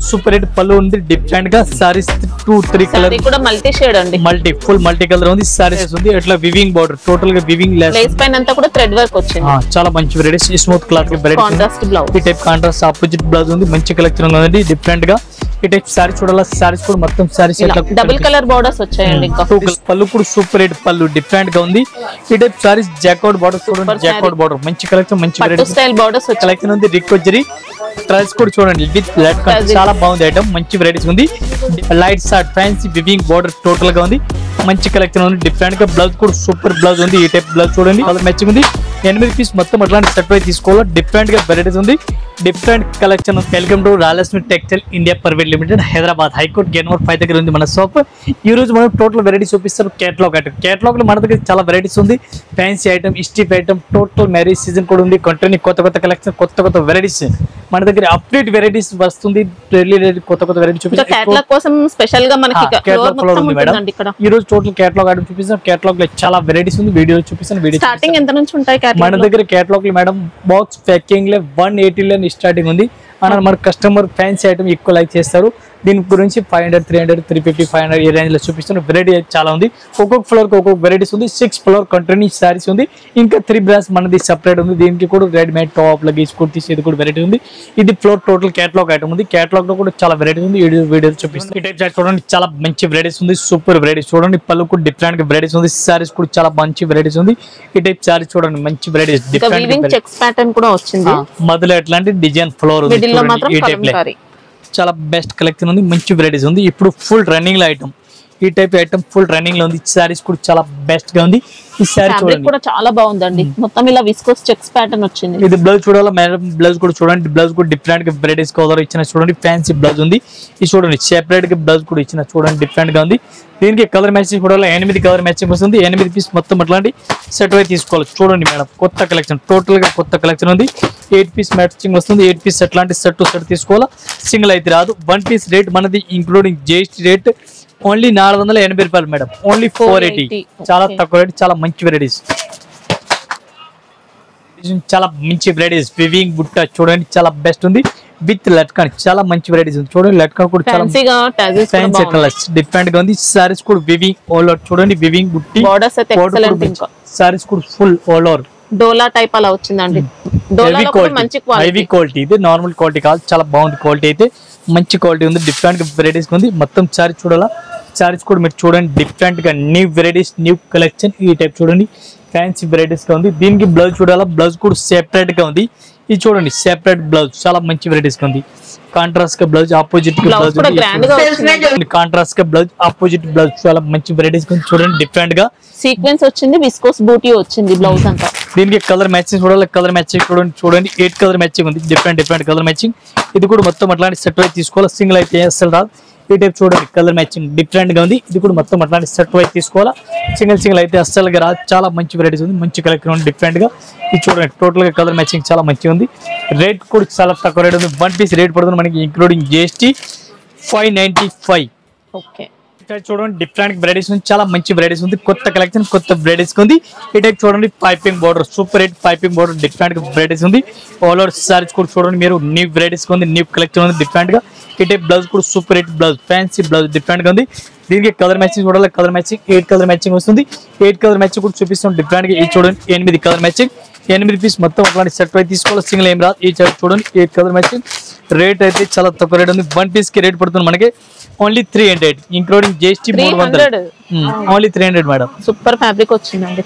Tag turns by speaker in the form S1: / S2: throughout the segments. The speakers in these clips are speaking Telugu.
S1: సూపర్ హిట్ పళ్ళు ఉంది డిఫరెంట్ గా సారీస్ 2-3 కలర్
S2: కూడా మల్టీ షేడ్ అండి
S1: మల్టీ కలర్ ఉంది సారీస్ ఉంది అట్లా వివింగ్ బోర్డర్ టోటల్ గా వివింగ్
S2: లేస్ పైన అంతా కూడా థ్రెడ్ వర్క్ వచ్చింది
S1: చాలా మంచి varieties smooth cloth
S2: contrast blouse
S1: ఈ టైప్ కాంట్రాస్ట్ ఆపోజిట్ బ్లౌజ్ ఉంది మంచి కలెక్షన్ ఉంది డిఫరెంట్ గా ఈ టైప్ సారీ చూడాలా సారీస్ కూడా మొత్తం సారీస్
S2: డబుల్ కలర్ బోర్డర్స్ వచ్చాయండి ఇంకా
S1: పళ్ళు కూడా సూపర్ హిట్ పళ్ళు డిఫరెంట్ గా ఉంది ఈ టైప్ సారీస్ జాకౌట్ బోర్డర్ చూడండి జాకౌట్ బోర్డర్ మంచి కలెక్షన్ మంచి వెరైటీ
S2: స్టైల్ బోర్డర్స్
S1: కలెక్షన్ ఉంది రికోజరీ ట్రైల్స్ కూడా చూడండి విత్ లైట్ చాలా బాగుంది ఐటమ్ మంచి వెరైటీస్ ఉంది light short fancy weaving border total గా ఉంది మంచి కలెక్షన్ ఉంది డిఫరెంట్ గా బ్లౌజ్ కూడా సూపర్ బ్లౌజ్ ఉంది ఈ టైప్ బ్లౌజ్ చూడండి కలర్ మ్యాచింగ్ ఉంది 8 పీస్ మొత్తం అట్లాంటి సెట్ వై తీసుకోవాలి డిఫరెంట్ గా వెరైటీస్ ఉంది different collection welcome to Rayalaseema textile India private limited Hyderabad high court gate number 5 దగ్గర ఉంది మన షాప్ ఈ రోజు మనం టోటల్ వెరైటీస్ చూపిస్తారు కేటలాగ్ ఐటమ్ కేటలాగ్ లో మన దగ్గర చాలా వెరైటీస్ ఉంది fancy item stiff item total marriage season కూడా ఉంది కంటిన్యూ కొత్త కలెక్షన్ కొత్త వెరైటీస్ మన దగ్గర అప్డేట్ వెరైటీస్ వస్తుంది కొత్త వెరైటీస్ చూపిస్తాం
S2: కేటలాగ్ కోసం స్పెషల్ గా మనకి
S1: కేటలాగ్ ఫ్లోర్ ఉంది మేడం ఈ రోజు టోటల్ కేటలాగ్ ఐటమ్ చూపిస్తాం కేటలాగ్ లో చాలా వెరైటీస్ ఉంది వీడియో చూపిస్తాను వీడియో
S2: స్టార్టింగ్ ఎంత నుంచి ఉంటాయి
S1: మన దగ్గర కేటలాగ్ లో మేడం బాక్స్ ప్యాకింగ్ లో 180 లో స్టార్టింగ్ ఉంది అన్న మన కస్టమర్ ఫ్యాన్సీ ఐటమ్ ఎక్కువ లైక్ చేస్తారు దీని గురించి 500 300 350 500 ఈ రేంజ్ లో చూపిస్తున్న వెరైటీ చాలా ఉంది ఒక్కొక్క ఫ్లోర్ కి ఒక్కొక్క వెరైటీస్ ఉంది 6 ఫ్లోర్ కంటిన్యూ సారీస్ ఉంది ఇంకా 3 బ్రాస్ మనది సెపరేట్ ఉంది దీనికి కూడా రెడీమేడ్ టాప్ లగేజ్ కుర్తీస్ ఇది కూడా వెరైటీ ఉంది ఇది ఫ్లోర్ టోటల్ కేటలాగ్ ఐటమ్ ఉంది కేటలాగ్ లో కూడా చాలా వెరైటీ ఉంది వీడియో చూపిస్తాను ఈ టైప్ చార్ట్ చూడండి చాలా మంచి వెరైటీస్ ఉంది సూపర్ వెరైటీస్ చూడండి పళ్ళు కూడా డిఫరెంట్ గా వెరైటీస్ ఉంది సారీస్ కూడా చాలా మంచి వెరైటీస్ ఉంది ఈ టైప్ సారీస్ చూడండి మంచి వెరైటీస్
S2: డిఫరెంట్ చెక్స్ ప్యాటర్న్ కూడా వచ్చింది
S1: మొదలు ఎట్లాంటి డిజైన్ ఫ్లోర్ ఉంది ఈ టైప్ చాలా బెస్ట్ కలెక్షన్ ఉంది మంచి వెరైటీస్ ఉంది ఇప్పుడు ఫుల్ రన్నింగ్ లో ఐటమ్ ఈ టైప్ ఐటమ్ ఫుల్ రన్నింగ్ లో ఉంది సారీస్ కూడా చాలా బెస్ట్ గా ఉంది ఈ సారీ చూడండి
S2: కూడా చాలా బాగుందండి మొత్తం ఇలా విస్కోస్ చెక్స్ ప్యాటర్న్ వచ్చింది
S1: ఇది బ్లౌజ్ చూడాలా మేడం బ్లౌజ్ కూడా చూడండి బ్లౌజ్ కూడా డిఫరెంట్ గా వెరైటీస్ కలర్ ఇచ్చిన చూడండి ఫ్యాన్సీ బ్లౌజ్ ఉంది ఇది చూడండి సెపరేట్ గా బ్లౌజ్ కూడా ఇచ్చిన చూడండి డిఫరెంట్ గా ఉంది దీనికి కలర్ మ్యాచింగ్ కూడా 8 కలర్ మ్యాచింగ్ వస్తుంది 8 పీస్ మొత్తం అట్లాంటి సెట్ వై తీసుకోవాలి చూడండి మేడం కొత్త కలెక్షన్ టోటల్ గా కొత్త కలెక్షన్ ఉంది 8 పీస్ మ్యాచింగ్ వస్తుంది 8 పీస్ అట్లాంటి సెట్ టు సెట్ తీసుకోవాలా సింగిల్ అయితే రాదు 1 పీస్ రేట్ మనది ఇంక్లూడింగ్ జిఎస్టీ రేట్ ఓన్లీ 480 రూపాయలు మేడం ఓన్లీ 480 చాలా తక్కువ రేట్ చాలా మంచి వెరైటీస్ చాలా మంచి వెరైటీస్ వివింగ్ బుట్ట చూడండి చాలా బెస్ట్ ఉంది విత్ లట్కాన్ చాలా మంచి వెరైటీస్ ఉంది చూడండి లట్కాన్ కూడా చాలా ఫ్యాన్సీ కలర్స్ డిఫరెంట్ గా ఉంది సారీస్ కూడా వివింగ్ ఆల్ ఓవర్ చూడండి వివింగ్ బుట్టి సారీస్ కూడా ఫుల్ ఆల్ ఓవర్
S2: డోలా టైప్ అలా వచ్చిందండి డోలాలో కూడా మంచి
S1: హెవీ క్వాలిటీ ఇది నార్మల్ క్వాలిటీ కాదు చాలా బాగుంది క్వాలిటీ అయితే మంచి క్వాలిటీ ఉంది డిఫరెంట్ గా వెరైటీస్ ఉంది మొత్తం సారీ చూడాలా సారీస్ కూడా మీరు చూడండి డిఫరెంట్ గా న్యూ వెరైటీస్ న్యూ కలెక్షన్ ఈ టైప్ చూడండి ఫ్యాన్సీ వెరైటీస్ గా ఉంది దీనికి బ్లౌజ్ చూడాలా బ్లౌజ్ కూడా సెపరేట్ గా ఉంది ఇది చూడండి సెపరేట్ బ్లౌజ్ చాలా మంచి వెరైటీస్ గా ఉంది కాంట్రాస్ట్ గా బ్లౌజ్ ఆపోజిట్ గా బ్లౌజ్ కాంట్రాస్ట్ గా బ్లౌజ్ ఆపోజిట్ బ్లౌజ్ చాలా మంచి వెరైటీస్ గా చూడండి డిఫరెంట్ గా
S2: సీక్వెన్స్ వచ్చింది విస్కోస్ బూటీ వచ్చింది బ్లౌజ్ అంతా
S1: దీనికి కలర్ మ్యాచింగ్ చూడాలి కలర్ మ్యాచింగ్ చూడండి 8 కలర్ మ్యాచింగ్ ఉంది డిఫరెంట్ కలర్ మ్యాచింగ్ ఇది కూడా మొత్తం అట్లాంటి సెట్ వై తీసుకోవాలి సింగిల్ అయితే అసలు రాదు ఈ టైప్ చూడండి కలర్ మ్యాచింగ్ డిఫరెంట్ గా ఉంది ఇది కూడా మొత్తం అట్లాంటి సెట్ వై తీసుకోవాలా సింగిల్ అయితే అస్సలుగా రాదు చాలా మంచి వెరైటీస్ ఉంది మంచి కలెక్షన్ ఉంది డిఫరెంట్ గా ఇది చూడండి టోటల్ గా కలర్ మ్యాచింగ్ చాలా మంచిగా ఉంది రేట్ కూడా చాలా తక్కువ రేట్ ఉంది 1 పీస్ రేట్ పడుతుంది మనకి ఇంక్లూడింగ్ జిఎస్టీ 595
S2: ఓకే
S1: చూడండి డిఫరెంట్ వెరైటీస్ ఉంది చాలా మంచి వెరైటీస్ ఉంది కొత్త కలెక్షన్ కొత్త వెరైటీస్ ఉంది ఈ టైప్ చూడండి piping border super hit piping border different varieties ఉంది ఆల్ ఓవర్ సారీస్ కూడా చూడండి మీరు న్యూ వెరైటీస్ ఉంది న్యూ కలెక్షన్ ఉంది డిఫరెంట్ గా ఈ టైప్ బ్లౌజ్ కూడా super hit blouse fancy blouse different గా ఉంది దీనికి కలర్ మ్యాచింగ్ చూడాలి కలర్ మ్యాచింగ్ 8 కలర్ మ్యాచింగ్ వస్తుంది 8 కలర్ మ్యాచింగ్ కూడా చూపిస్తాం డిఫరెంట్ గా ఇది చూడండి 8 కలర్ మ్యాచింగ్ 8 పీస్ మొత్తం అట్లాంటి సెట్ వై తీసుకోవాలి సింగిల్ ఏం రాదు ఈ చార్ట్ చూడండి 8 కలర్ మ్యాచింగ్ రేట్ అయితే చాలా తక్కువ రేట్ ఉంది 1 పీస్ కి రేట్ పడుతుంది మనకి only 300 including GST 300 only 300 madam
S2: super fabric వచ్చిందండి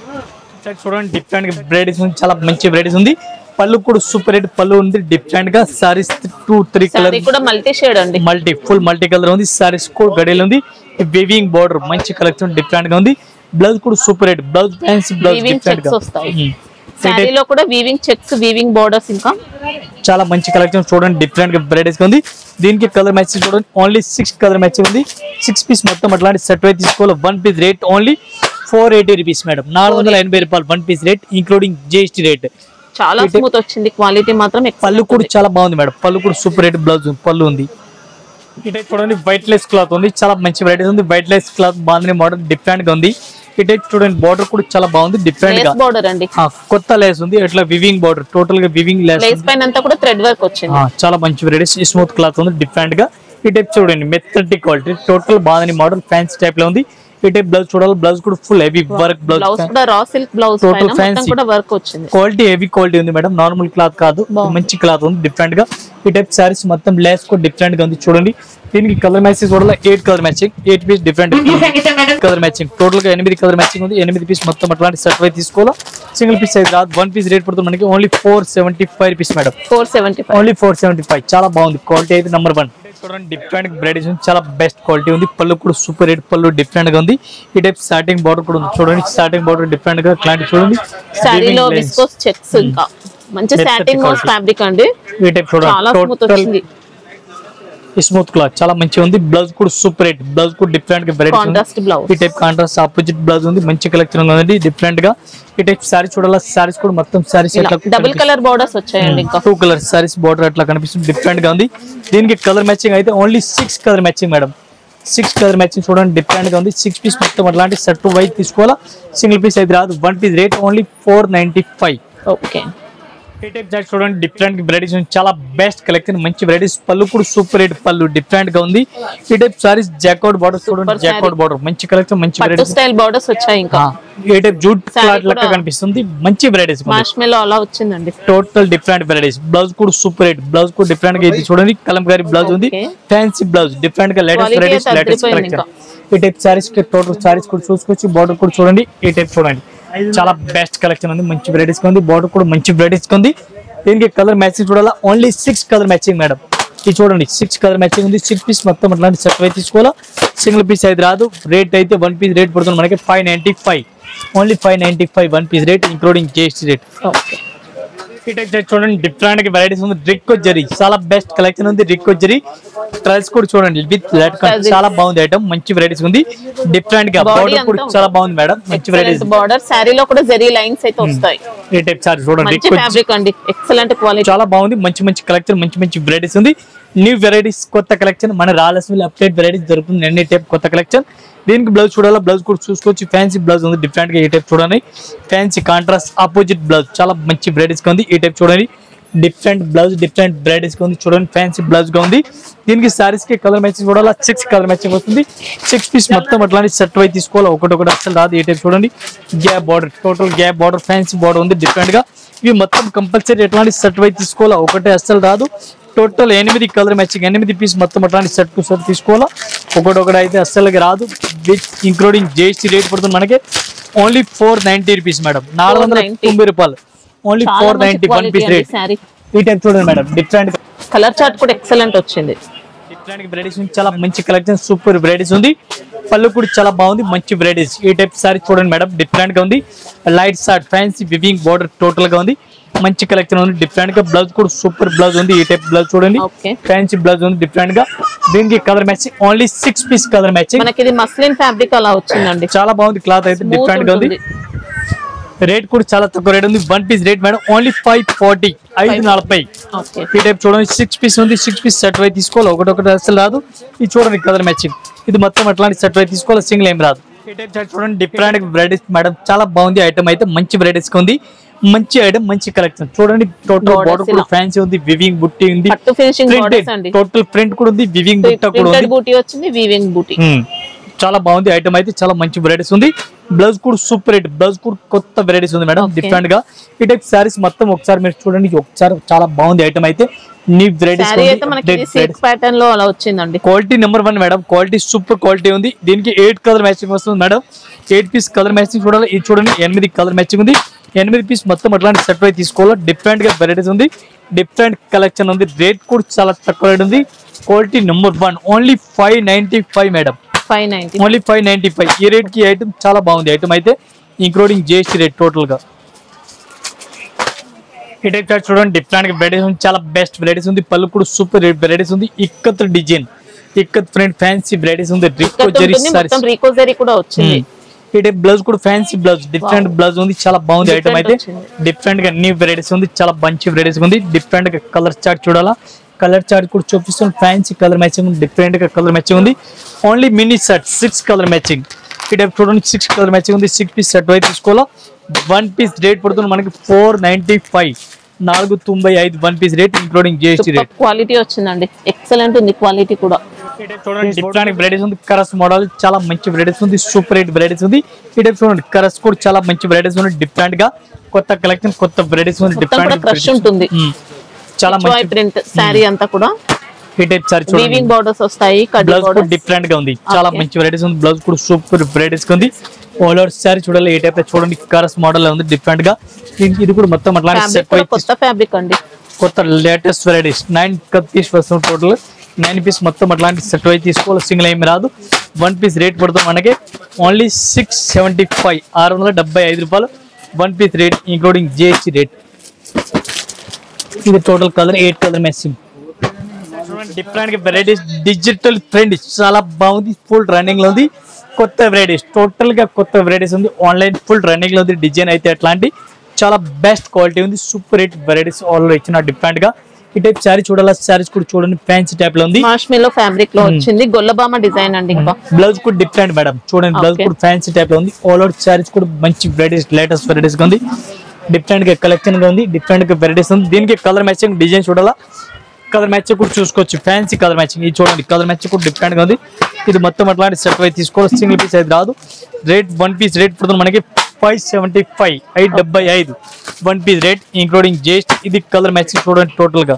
S1: చూడండి డిఫరెంట్ వెరైటీస్ ఉంది చాలా మంచి వెరైటీస్ ఉంది పళ్ళు కూడా సూపర్ హిట్ పళ్ళు ఉంది డిఫరెంట్ గా సారీస్ 2-3 కలర్
S2: కూడా మల్టీ షేడ్ అండి
S1: మల్టీ కలర్ ఉంది సారీస్ కూడా గడియలు ఉంది వివింగ్ బోర్డర్ మంచి కలెక్షన్ డిఫరెంట్ గా ఉంది బ్లౌజ్ కూడా super hit blouse fancy blouse different గా
S2: సారీలో కూడా వీవింగ్ చెక్స్ వీవింగ్ బోర్డర్స్ ఇంకా
S1: చాలా మంచి కలెక్షన్ చూడండి డిఫరెంట్ గా వెరైటీస్ ఉంది దీనికి కలర్ మ్యాచింగ్ చూడండి ఓన్లీ 6 కలర్ మ్యాచింగ్ ఉంది 6 పీస్ మొత్తం అట్లాంటి సెట్ వై తీసుకోవాలి 1 piece rate only 480 rupees madam 480 రూపాయలు 1 piece rate including GST rate
S2: చాలా స్మూత్ వచ్చింది క్వాలిటీ మాత్రం
S1: పళ్ళు కూడా చాలా బాగుంది మేడం పళ్ళు కూడా సూపర్ హిట్ బ్లౌజ్ పళ్ళు ఉంది ఈ టైప్ చూడండి వైట్ లెస్ క్లాత్ ఉంది చాలా మంచి వెరైటీస్ ఉంది వైట్ లెస్ క్లాత్ బాగుంది మోడల్ డిఫరెంట్ గా ఉంది ఈ టైప్ చూడండి బార్డర్ కూడా చాలా బాగుంది డిఫరెంట్ గా
S2: బార్డర్ అండి
S1: కొత్త లేస్ ఉంది ఇట్లా వివింగ్ బార్డర్ టోటల్ గా వివింగ్ లేస్
S2: పైన అంతా కూడా థ్రెడ్ వర్క్ వచ్చింది
S1: చాలా మంచి వెరైటీస్ స్మూత్ క్లాత్ ఉంది డిఫరెంట్ గా ఈ టైప్ చూడండి మెత్తటి క్వాలిటీ టోటల్ బాదని మోడల్ ఫ్యాన్సీ టైప్ లో ఉంది. ఈ టైప్ బ్లౌజ్ చూడాలి, బ్లౌజ్ కూడా ఫుల్ హెవీ వర్క్
S2: బ్లౌజ్ కూడా రా సిల్క్ బ్లౌజ్
S1: టోటల్
S2: పైన
S1: ఫ్యాన్సీ
S2: మొత్తం కూడా వర్క్ వచ్చింది.
S1: క్వాలిటీ హెవీ క్వాలిటీ ఉంది మేడం, నార్మల్ క్లాత్ కాదు, మంచి క్లాత్ ఉంది డిఫరెంట్ గా. ఈ టైప్ సారీస్ మొత్తం లేస్ కూడా డిఫరెంట్ గా ఉంది చూడండి. దీనికి కలర్ మ్యాచింగ్ కూడా 8 colour matching, 8 piece different colour matching, total గా 8 కలర్ మ్యాచింగ్ ఉంది. 8 పీస్ మొత్తం అట్లాంటి సెట్ వై తీసుకోవాలా. సింగిల్ పీస్ అయితే రాదు. 1 పీస్ రేట్ పడుతుంది మనకి ఓన్లీ 475 రూపీస్ మేడం.
S2: 475
S1: ఓన్లీ 475. చాలా బాగుంది క్వాలిటీ అయితే నెంబర్ 1. చూడండి డిఫరెంట్ బ్రైడేషన్ చాలా బెస్ట్ క్వాలిటీ ఉంది. పళ్ళు కూడా సూపర్ రేట్ పళ్ళు డిఫరెంట్ గా ఉంది. ఈ టైప్ స్టార్టింగ్ బార్డర్ కూడా ఉంది చూడండి. స్టార్టింగ్ బార్డర్ డిఫరెంట్ గా క్లారిటీ చూడండి.
S2: సారీలో విస్కోస్ చెక్స్ ఇంకా మంచి సాటిన్ ఫ్యాబ్రిక్ అండి.
S1: ఈ టైప్ చూడండి
S2: చాలా స్మూత్ వచ్చింది,
S1: స్మూత్ క్లాత్ చాలా మంచిగా ఉంది. బ్లౌజ్ కూడా సూపర్ రేట్, బ్లౌజ్ కూడా డిఫరెంట్ గా వెరైటీ
S2: కాంట్రాస్ట్ బ్లౌజ్.
S1: ఈ టైప్ కాంట్రాస్ట్ ఆపోజిట్ బ్లౌజ్ ఉంది. మంచి కలెక్షన్ ఉంది డిఫరెంట్ గా. ఈ టైప్ సారీ చూడాలి. సారీస్ కూడా మొత్తం సారీస్
S2: డబుల్ కలర్ బోర్డర్స్ వచ్చాయండి. ఇంకా
S1: 2 కలర్ సారీస్ బోర్డర్ అట్లా కనిపిస్తుంది డిఫరెంట్ గా ఉంది. దీనికి కలర్ మ్యాచింగ్ అయితే only 6 colour matching madam. 6 colour matching చూడండి డిఫరెంట్ గా ఉంది. 6 పీస్ మొత్తం అట్లాంటి సెట్ వైజ్ తీసుకోవాలా. సింగిల్ పీస్ అయితే రాదు. 1 పీస్ రేట్ ఓన్లీ 495.
S2: ఓకే.
S1: ఈ టైప్ చార్ట్ చూడండి డిఫరెంట్ వెరైటీస్ చాలా బెస్ట్ కలెక్షన్, మంచి వెరైటీస్. పళ్ళు కూడా సూపర్ రేట్ పళ్ళు డిఫరెంట్ గా ఉంది. ఈ టైప్ సారీస్ జాకౌట్ బార్డర్ చూడండి, జాకౌట్ బార్డర్ మంచి కలెక్షన్, మంచి వెరైటీస్
S2: స్టైల్ బోర్డర్స్ వచ్చాయి. ఇంకా
S1: ఈ టైప్ జూట్ క్లాత్ లెక్క కనిపిస్తుంది, మంచి వెరైటీస్.
S2: మార్ష్మెల్లో అలా వచ్చిందండి.
S1: Total different varieties. బ్లౌజ్ కూడా సూపర్ రేట్, బ్లౌజ్ కూడా డిఫరెంట్ గా ఇది చూడండి. కలంకారీ బ్లౌజ్ ఉంది, ఫ్యాన్సీ బ్లౌజ్ డిఫరెంట్ గా లేటెస్ట్ వెరైటీస్, లేటెస్ట్ కలెక్షన్. ఈ టైప్ సారీస్ టోటల్ సారీస్ కూడా చూసుకోవచ్చు. బార్డర్ కూడా చూడండి. ఈ టైప్ చూడండి చాలా బెస్ట్ కలెక్షన్ ఉంది, మంచి వెరైటీస్ ఉంది. బార్డర్ కూడా మంచి వెరైటీస్ ఉంది. దీనికి కలర్ మ్యాచింగ్ చూడాలా. Only 6 colour matching madam. ఇది చూడండి 6 కలర్ మ్యాచింగ్ ఉంది. 6 పీస్ మొత్తం అట్లాంటి సెట్ అయితే తీసుకోవాలా. సింగిల్ పీస్ అయితే రాదు. రేట్ అయితే 1 పీస్ రేట్ పడుతుంది మనకి 595. Only 595 1 piece rate including GST rate. ఈ టైప్ చూడండి డిఫరెంట్ గా వెరైటీస్ ఉంది. రిక్కో జరీ చాలా బెస్ట్ కలెక్షన్ ఉంది. రిక్కో జరీ ట్రైల్స్ కూడా చూడండి విత్ లెట్ చాలా బాగుంది ఐటమ్, మంచి వెరైటీస్ ఉంది. డిఫరెంట్ గా బార్డర్ కూడా చాలా బాగుంది మేడం, మంచి వెరైటీస్.
S2: బార్డర్ సారీలో కూడా జరీ లైన్స్ అయితే వస్తాయి.
S1: ఈ టైప్ సారీ చూడండి
S2: మంచి ఫ్యాబ్రిక్ అండి, ఎక్సలెంట్ క్వాలిటీ,
S1: చాలా బాగుంది. మంచి మంచి కలెక్షన్, మంచి మంచి వెరైటీస్ ఉంది. న్యూ వెరైటీస్ కొత్త కలెక్షన్ మన రాయలసీమలో అప్డేట్ వెరైటీస్ దొరుకుతుంది. ఎన్ని టైప్ కొత్త కలెక్షన్. దీనికి బ్లౌజ్ చూడాలా. బ్లౌజ్ కూడా చూసుకోవచ్చు. ఫ్యాన్సీ బ్లౌజ్ ఉంది డిఫరెంట్ గా. ఈ టైప్ చూడండి ఫ్యాన్సీ కాంట్రాస్ట్ ఆపోజిట్ బ్లౌజ్ చాలా మంచి వెరైటీస్ గా ఉంది. ఈ టైప్ చూడండి డిఫరెంట్ బ్లౌజ్ డిఫరెంట్ వెరైటీస్ గా ఉంది చూడండి. ఫ్యాన్సీ బ్లౌజ్ గా ఉంది. దీనికి సారీస్ కి కలర్ మ్యాచింగ్ చూడాలా. 6 కలర్ మ్యాచింగ్ వస్తుంది. 6 పీస్ మొత్తం అట్లాంటి సెట్ వై తీసుకోవాలి. ఒకటి అసలు రాదు. ఈ టైప్ చూడండి gap border, total gap border fancy border ఉంది డిఫరెంట్ గా. ఇవి మొత్తం కంపల్సరీ ఎట్లాంటి సెట్ వై తీసుకోవాలా. ఒకటే అస్సలు రాదు. టోటల్ 8 కలర్ మ్యాచింగ్, 8 పీస్ మొత్తం అట్లాంటి సెట్ టు సెట్ తీసుకోవాలా. ఒకటి అయితే అస్సలకి రాదు. విత్ ఇంక్లూడింగ్ జిఎస్టీ రేట్ పడుతుంది మనకి ఓన్లీ 490 రూపీస్ మేడం. 490 రూపాయలు. Only 490 1 piece rate. ఈ టైప్ చూడండి మేడం డిఫరెంట్
S2: కలర్ చార్ట్ కూడా ఎక్సలెంట్ వచ్చింది.
S1: డిఫరెంట్ వెరైటీస్ చాలా మంచి కలెక్షన్, సూపర్ వెరైటీస్ ఉంది. పళ్ళు కూడా చాలా బాగుంది, మంచి వెరైటీస్. ఈ టైప్ సారీ చూడండి మేడం డిఫరెంట్ గా ఉంది. Light short fancy weaving border total గా ఉంది, మంచి కలెక్షన్ ఉంది డిఫరెంట్ గా. బ్లౌజ్ కూడా సూపర్ బ్లౌజ్ ఉంది. ఈ టైప్ బ్లౌజ్ చూడండి ఫ్యాన్సీ బ్లౌజ్ ఉంది డిఫరెంట్ గా. దీనికి colour matching only 6 piece colour matching.
S2: మనకి ఇది మస్లిన్ ఫ్యాబ్రిక్ అలా వచ్చిందండి,
S1: చాలా బాగుంది. క్లాత్ అయితే డిఫరెంట్ గా ఉంది. రేట్ కూడా చాలా తక్కువ రేట్ ఉంది. 1 పీస్ రేట్ మేడం ఓన్లీ 540, 540. ఈ టైప్ చూడండి 6 పీస్ ఉంది. 6 పీస్ సెట్ వై తీసుకోవాలి. ఒకటి అసలు రాదు. ఇది చూడండి కలర్ మ్యాచింగ్. ఇది మొత్తం అట్లాంటి సెట్ వై తీసుకోవాలి. సింగిల్ ఏం రాదు. ఈ టైప్ సెట్ చూడండి డిఫరెంట్ వెరైటీస్ మేడం, చాలా బాగుంది ఐటమ్ అయితే. మంచి వెరైటీస్ ఉంది, మంచి ఐటమ్, మంచి కలెక్షన్. చూడండి టోటల్ బార్డర్ కూడా ఫ్యాన్సీ ఉంది, వివింగ్ బుట్టి ఉంది, టోటల్ ప్రింట్ కూడా ఉంది, వివింగ్ బుట్ట కూడా ఉంది,
S2: బూటీ వచ్చింది, వివింగ్ బూటీ.
S1: చాలా బాగుంది ఐటమ్ అయితే. చాలా మంచి వెరైటీస్ ఉంది. బ్లౌజ్ కూడా సూపర్ రేట్, బ్లౌజ్ కూడా కొత్త వెరైటీస్ ఉంది మేడం డిఫరెంట్ గా. ఈ టైప్ సారీస్ మొత్తం ఒకసారి మీరు చూడండి. ఒకసారి చాలా బాగుంది ఐటమ్ అయితే. న్యూ వెరైటీస్
S2: ప్యాటర్న్ లో అలా వచ్చిందండి.
S1: Quality number 1 madam, quality super quality ఉంది. దీనికి 8 కలర్ మ్యాచింగ్ వస్తుంది మేడం. 8 పీస్ కలర్ మ్యాచింగ్ చూడాలి. ఇది చూడండి 8 కలర్ మ్యాచింగ్ ఉంది. 8 పీస్ మొత్తం అట్లాంటి సెట్ వై తీసుకోవాలి. డిఫరెంట్ గా వెరైటీస్ ఉంది, డిఫరెంట్ కలెక్షన్ ఉంది. రేట్ కూడా చాలా తక్కువ రేట్ ఉంది. Quality number 1 only 595 madam.
S2: 590
S1: only 595. ఈ రేట్ కి ఐటమ్ చాలా బాగుంది ఐటమ్ అయితే, ఇంక్లూడింగ్ జిఎస్టీ రేట్ టోటల్ గా. ఈ టైప్ చార్ట్ చూడండి డిఫరెంట్ వెరైటీస్ ఉంది, చాలా బెస్ట్ వెరైటీస్ ఉంది. పళ్ళు కూడా సూపర్ వెరైటీస్ ఉంది. Ikat design, ikat print fancy varieties ఉంది. రికో జరీ సారీస్,
S2: రికో జరీ కూడా వచ్చింది.
S1: ఈ టైప్ బ్లౌజ్ కూడా ఫ్యాన్సీ బ్లౌజ్, డిఫరెంట్ బ్లౌజ్ ఉంది. చాలా బాగుంది ఐటమ్ అయితే. డిఫరెంట్ గా న్యూ వెరైటీస్ ఉంది, చాలా మంచి వెరైటీస్ ఉంది. డిఫరెంట్ గా కలర్ చార్ట్ చూడాలా. కలర్ చార్ట్ కూడా చూపిస్తాం. ఫ్యాన్సీ కలర్ మ్యాచింగ్ ఉంది, డిఫరెంట్ గా కలర్ మ్యాచింగ్ ఉంది. Only mini set 6 colour matching. ఈ టైప్ చూడండి 6 కలర్ మ్యాచింగ్ ఉంది. 6 పీస్ సెట్ వై తీసుకోవాలా. 1 పీస్ రేట్ పడుతుంది మనకి 495. 495 one piece rate including GST rate.
S2: Quality వచ్చిందండి, ఎక్సలెంట్ ఉంది క్వాలిటీ కూడా.
S1: చూడండి డిఫరెంట్ వెరైటీస్ ఉంది. కరస్ మోడల్ చాలా మంచి వెరైటీస్ ఉంది, సూపర్ రేట్ వెరైటీస్ ఉంది. ఈ టైప్ చూడండి కరస్ కూడా చాలా మంచి వెరైటీస్ ఉంది. డిఫరెంట్ గా కొత్త కలెక్షన్, కొత్త వెరైటీస్ ఉంది. డిఫరెంట్
S2: క్రష్ ఉంటుంది,
S1: చాలా మంచి
S2: ప్రింట్ సారీ అంతా కూడా.
S1: ఈ టైప్ సారీ చూడండి,
S2: వీవింగ్ బోర్డర్స్ వస్తాయి.
S1: బ్లౌజ్ కూడా డిఫరెంట్ గా ఉంది, చాలా మంచి వెరైటీస్ ఉంది. బ్లౌజ్ కూడా సూపర్ వెరైటీస్ ఉంది. ఆల్ ఓవర్ సారీ చూడాలి. ఈ టైప్ చూడండి కరస్ మోడల్ ఉంది డిఫరెంట్ గా. ఇది కూడా మొత్తం అట్లాంటి సెట్ వైస్
S2: కొత్త ఫ్యాబ్రిక్ అండి,
S1: కొత్త లేటెస్ట్ వెరైటీస్. 9 పీస్ వస్తుంది టోటల్. 9 పీస్ మొత్తం అట్లాంటి సెట్ వైజ్ తీసుకోవాలి, సింగిల్ ఏమి రాదు. వన్ పీస్ రేట్ పడుతుంది మనకి ఓన్లీ 675 675 రూపాయలు one piece rate including GST rate. ఇది total colour 8 colour matching. Different varieties digital trend చాలా బాగుంది, ఫుల్ రన్నింగ్ లో ఉంది. కొత్త వెరైటీస్, టోటల్ గా కొత్త వెరైటీస్ ఉంది. ఆన్లైన్ ఫుల్ రన్నింగ్ లో ఉంది. డిజైన్ అయితే అట్లాంటి చాలా బెస్ట్ క్వాలిటీ ఉంది. సూపర్ రేట్ వెరైటీస్ ఆల్ ఇచ్చిన డిఫరెంట్ గా. ఈ టైప్ శారీ చూడాలా, శారీస్ కూడా చూడండి ఫ్యాన్సీ టైప్ లో ఉంది.
S2: మార్ష్మెల్లో ఫ్యాబ్రిక్ లో వచ్చింది, గొల్లబామ డిజైన్ అండి. ఇంకా
S1: బ్లౌజ్ కూడా డిఫరెంట్ మేడం, చూడండి బ్లౌజ్ కూడా ఫ్యాన్సీ టైప్ లో ఉంది. ఆల్ అవుట్ శారీస్ కూడా మంచి వెరైటీస్, లేటెస్ట్ వెరైటీస్ ఉంది. డిఫరెంట్ గా కలెక్షన్ గా ఉంది, డిఫరెంట్ గా వెరైటీస్ ఉంది. దీనికి కలర్ మ్యాచింగ్ డిజైన్ చూడాలా, కలర్ మ్యాచింగ్ కూడా చూసుకోవచ్చు. ఫ్యాన్సీ కలర్ మ్యాచింగ్ ఇది చూడండి, కలర్ మ్యాచింగ్ కూడా డిఫరెంట్ గా ఉంది. ఇది మొత్తం అట్లాంటి సెట్ వైజ్ తీసుకోవాలి, సింగిల్ పీస్ అయితే రాదు. రేట్ వన్ పీస్ రేట్ పడుతుంది మనకి 575 575 one piece rate including GST. ఇది కలర్ మ్యాచింగ్ చూడండి టోటల్ గా.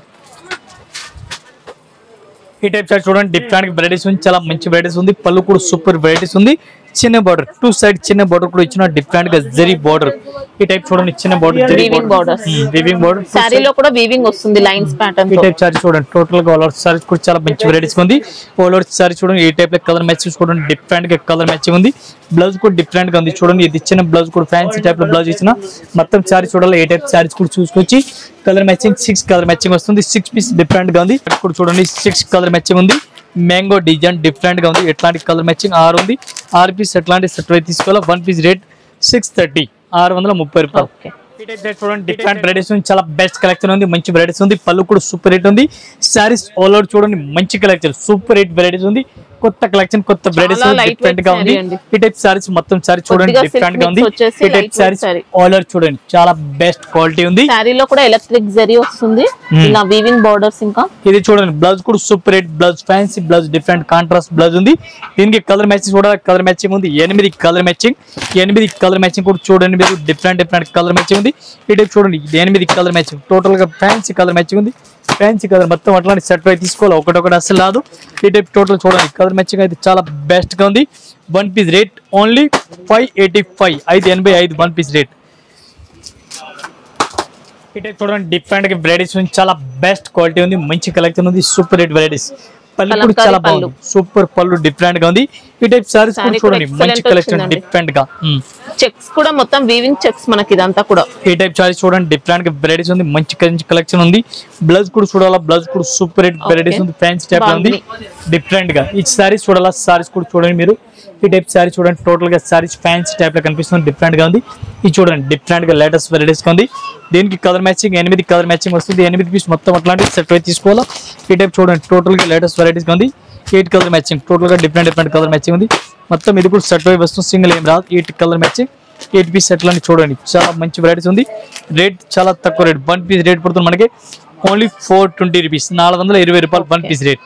S1: ఈ టైప్ సార్ చూడండి డిఫరెంట్ వెరైటీస్ ఉంది, చాలా మంచి వెరైటీస్ ఉంది. పళ్ళు కూడా సూపర్ వెరైటీస్ ఉంది. చిన్న బార్డర్, 2 సైడ్ చిన్న బార్డర్ కూడా ఇచ్చిన డిఫరెంట్ గా జరీ బార్డర్. ఈ టైప్ చూడండి చిన్న border,
S2: weaving borders,
S1: weaving border.
S2: సారీలో కూడా వీవింగ్ వస్తుంది లైన్స్ ప్యాటర్న్.
S1: ఈ టైప్ సారీ చూడండి టోటల్ గా ఆల్ ఓవర్ సారీ కూడా చాలా మంచి వెరైటీస్ ఉంది. ఆల్ ఓవర్ సారీ చూడండి ఈ టైప్ లో కలర్ మ్యాచింగ్ చూడండి, డిఫరెంట్ గా కలర్ మ్యాచింగ్ ఉంది. బ్లౌజ్ కూడా డిఫరెంట్ గా ఉంది చూడండి. ఇది ఇచ్చిన బ్లౌజ్ కూడా ఫ్యాన్సీ టైప్ లో బ్లౌజ్ ఇచ్చిన. మొత్తం సారీ చూడాలి. ఏ టైప్ సారీస్ కూడా చూసుకొచ్చి కలర్ మ్యాచింగ్ 6 కలర్ మ్యాచింగ్ వస్తుంది. 6 పీస్ డిఫరెంట్ గా ఉంది. కూడా చూడండి 6 కలర్ మ్యాచింగ్ ఉంది. మ్యాంగో డిజైన్ డిఫరెంట్ గా ఉంది. ఎట్లాంటి కలర్ మ్యాచింగ్ 6 ఉంది. 6 పీస్ ఎట్లాంటి సెట్ వైజ్ తీసుకోవాలి. వన్ పీస్ రేట్ 630 630 రూపాయలు. చూడండి డిఫరెంట్ వెరైటీస్ ఉంది, చాలా బెస్ట్ కలెక్షన్ ఉంది, మంచి వెరైటీస్ ఉంది. పళ్ళు కూడా సూపర్ రేట్ ఉంది. సారీస్ ఆల్ ఓవర్ చూడండి మంచి కలెక్షన్, సూపర్ రేట్ వెరైటీస్ ఉంది. కొత్త కలెక్షన్, కొత్త వెరైటీస్ డిఫరెంట్ గా ఉంది. ఈ టైప్ సారీస్ మొత్తం సారీ చూడండి డిఫరెంట్ గా ఉంది. ఈ టైప్ సారీస్ ఆల్ ఓవర్ చూడండి చాలా బెస్ట్ క్వాలిటీ ఉంది.
S2: సారీలో కూడా ఎలక్ట్రిక్ జరీ వస్తుంది, ఇలా వీవింగ్ బోర్డర్స్. ఇంకా ఇది
S1: చూడండి బ్లౌజ్ కూడా super rate blouse, fancy blouse, different contrast blouse ఉంది. దీనికి కలర్ మ్యాచింగ్ కూడా కలర్ మ్యాచింగ్ ఉంది. 8 కలర్ మ్యాచింగ్, 8 కలర్ మ్యాచింగ్ కూడా చూడండి మీరు, డిఫరెంట్ డిఫరెంట్ కలర్ మ్యాచింగ్ ఉంది. ఈ టైప్ చూడండి 8 కలర్ మ్యాచింగ్, టోటల్ గా ఫ్యాన్సీ కలర్ మ్యాచింగ్ ఉంది. ఫ్యాన్సీ కలర్ మొత్తం అట్లాంటి సెట్ అయితే తీసుకోవాలి, ఒకటొకటి అసలు రాదు. ఈ టైప్ టోటల్ చూడండి కలర్ మ్యాచింగ్ అయితే చాలా బెస్ట్ గా ఉంది. One piece rate only 585 585 one piece rate. ఈ టైప్ చూడండి డిఫరెంట్ గా వెరైటీస్ ఉంది, చాలా బెస్ట్ క్వాలిటీ ఉంది, మంచి కలెక్షన్ ఉంది, సూపర్ రేట్ వెరైటీస్. పళ్ళు కూడా చాలా బాగుంది, సూపర్ పళ్ళు డిఫరెంట్ గా ఉంది. ఈ టైప్ సారీస్ కూడా చూడండి మంచి కలెక్షన్ డిఫరెంట్ గా.
S2: చెక్స్ కూడా మొత్తం వీవింగ్ చెక్స్ మనకి ఇదంతా కూడా.
S1: ఈ టైప్ సారీస్ చూడండి డిఫరెంట్ గా వెరైటీస్ ఉంది, మంచి కలెక్షన్ ఉంది. బ్లౌజ్ కూడా చూడాలా, బ్లౌజ్ కూడా సూపర్ రేట్ వెరైటీస్ ఉంది, ఫ్యాన్సీ టైప్ లో ఉంది డిఫరెంట్ గా. ఈ సారీస్ చూడాలా, సారీస్ కూడా చూడండి మీరు. ఈ టైప్ సారీ చూడండి టోటల్ గా సారీస్ ఫ్యాన్సీ టైప్ లో కనిపిస్తుంది, డిఫరెంట్ గా ఉంది. ఇది చూడండి డిఫరెంట్ గా లేటెస్ట్ వెరైటీస్ ఉంది. దీనికి కలర్ మ్యాచింగ్ 8 కలర్ మ్యాచింగ్ వస్తుంది. 8 పీస్ మొత్తం అట్లాంటి సెట్ అయితే తీసుకోవాలా. ఈ టైప్ చూడండి టోటల్ గా లేటెస్ట్ వెరైటీస్ ఉంది. 8 కలర్ మ్యాచింగ్, టోటల్ గా డిఫరెంట్ డిఫరెంట్ కలర్ మ్యాచింగ్ ఉంది. మొత్తం ఇది కూడా సెట్ అయి వస్తుంది, సింగిల్ ఏం రాదు. 8 కలర్ మ్యాచింగ్, 8 పీస్ సెట్ అని చూడండి చాలా మంచి వెరైటీస్ ఉంది. రేట్ చాలా తక్కువ రేట్, వన్ పీస్ రేట్ పడుతుంది మనకి ఓన్లీ 420 రూపీస్, 420 రూపాయలు వన్ పీస్ రేట్.